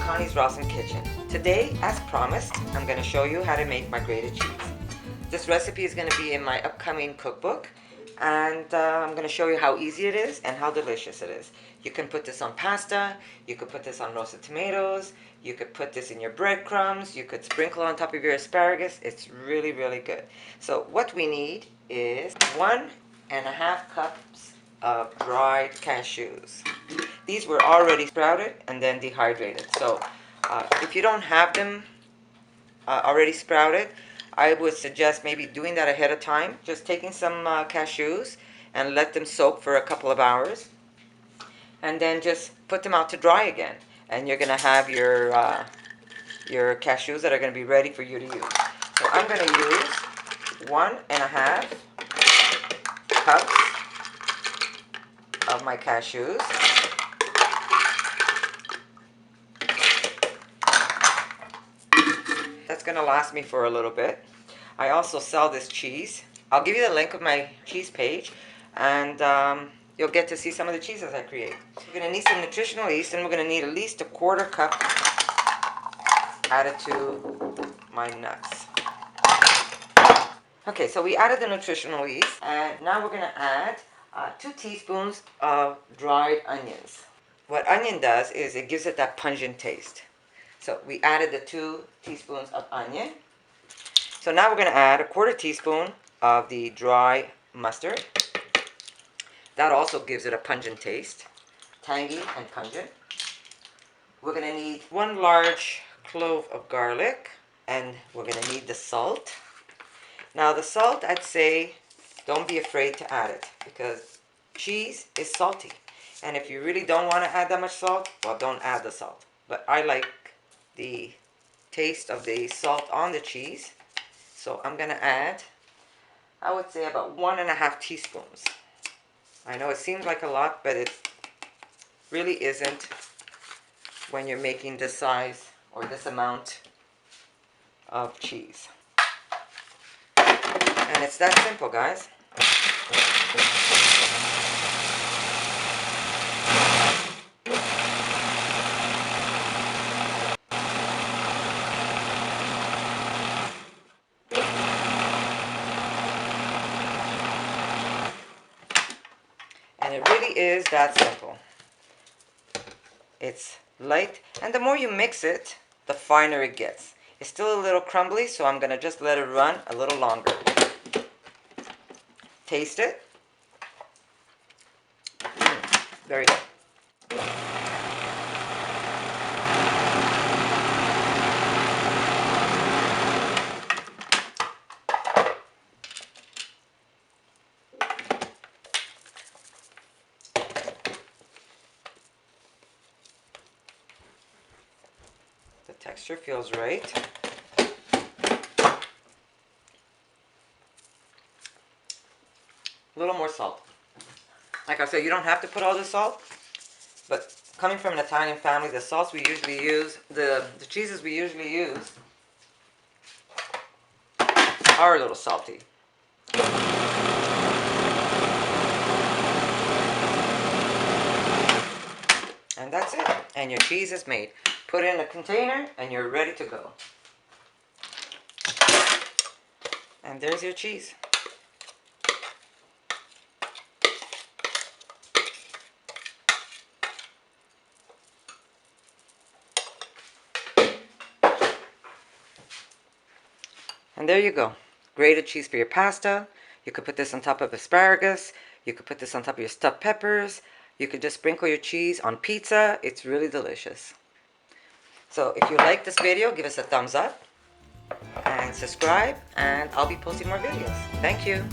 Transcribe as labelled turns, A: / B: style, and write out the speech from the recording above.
A: Connie's Rawson Kitchen. Today, as promised, I'm going to show you how to make my grated cheese. This recipe is going to be in my upcoming cookbook, and I'm going to show you how easy it is and how delicious it is. You can put this on pasta, you could put this on roasted tomatoes, you could put this in your breadcrumbs, you could sprinkle on top of your asparagus. It's really, really good. So what we need is 1.5 cups of dried cashews. These were already sprouted and then dehydrated. So if you don't have them already sprouted, I would suggest maybe doing that ahead of time. Just taking some cashews and let them soak for a couple of hours. And then just put them out to dry again. And you're going to have your cashews that are going to be ready for you to use. So I'm going to use 1.5 cups of my cashews. That's going to last me for a little bit. I also sell this cheese. I'll give you the link of my cheese page, and you'll get to see some of the cheeses I create. We're going to need some nutritional yeast, and we're going to need at least 1/4 cup added to my nuts. Okay, so we added the nutritional yeast, and now we're going to add 2 teaspoons of dried onions. What onion does is it gives it that pungent taste. So we added the 2 teaspoons of onion. So now we're going to add 1/4 teaspoon of the dry mustard. That also gives it a pungent taste, tangy and pungent. We're going to need 1 large clove of garlic, and we're going to need the salt. Now the salt, I'd say, don't be afraid to add it, because cheese is salty. And if you really don't want to add that much salt, well, don't add the salt. But I like the taste of the salt on the cheese, so I'm going to add, I would say, about 1.5 teaspoons. I know it seems like a lot, but it really isn't when you're making this size or this amount of cheese. And it's that simple, guys. And it really is that simple. It's light, and the more you mix it, the finer it gets. It's still a little crumbly, so I'm going to just let it run a little longer. Taste it. Very good. The texture feels right. A little more salt. Like I said, you don't have to put all the salt, but coming from an Italian family, the salts we usually use, the cheeses we usually use are a little salty. And that's it. And your cheese is made. Put it in a container and you're ready to go. And there's your cheese. And there you go. Grated cheese for your pasta. You could put this on top of asparagus. You could put this on top of your stuffed peppers. You could just sprinkle your cheese on pizza. It's really delicious. So if you like this video, give us a thumbs up and subscribe, and I'll be posting more videos. Thank you.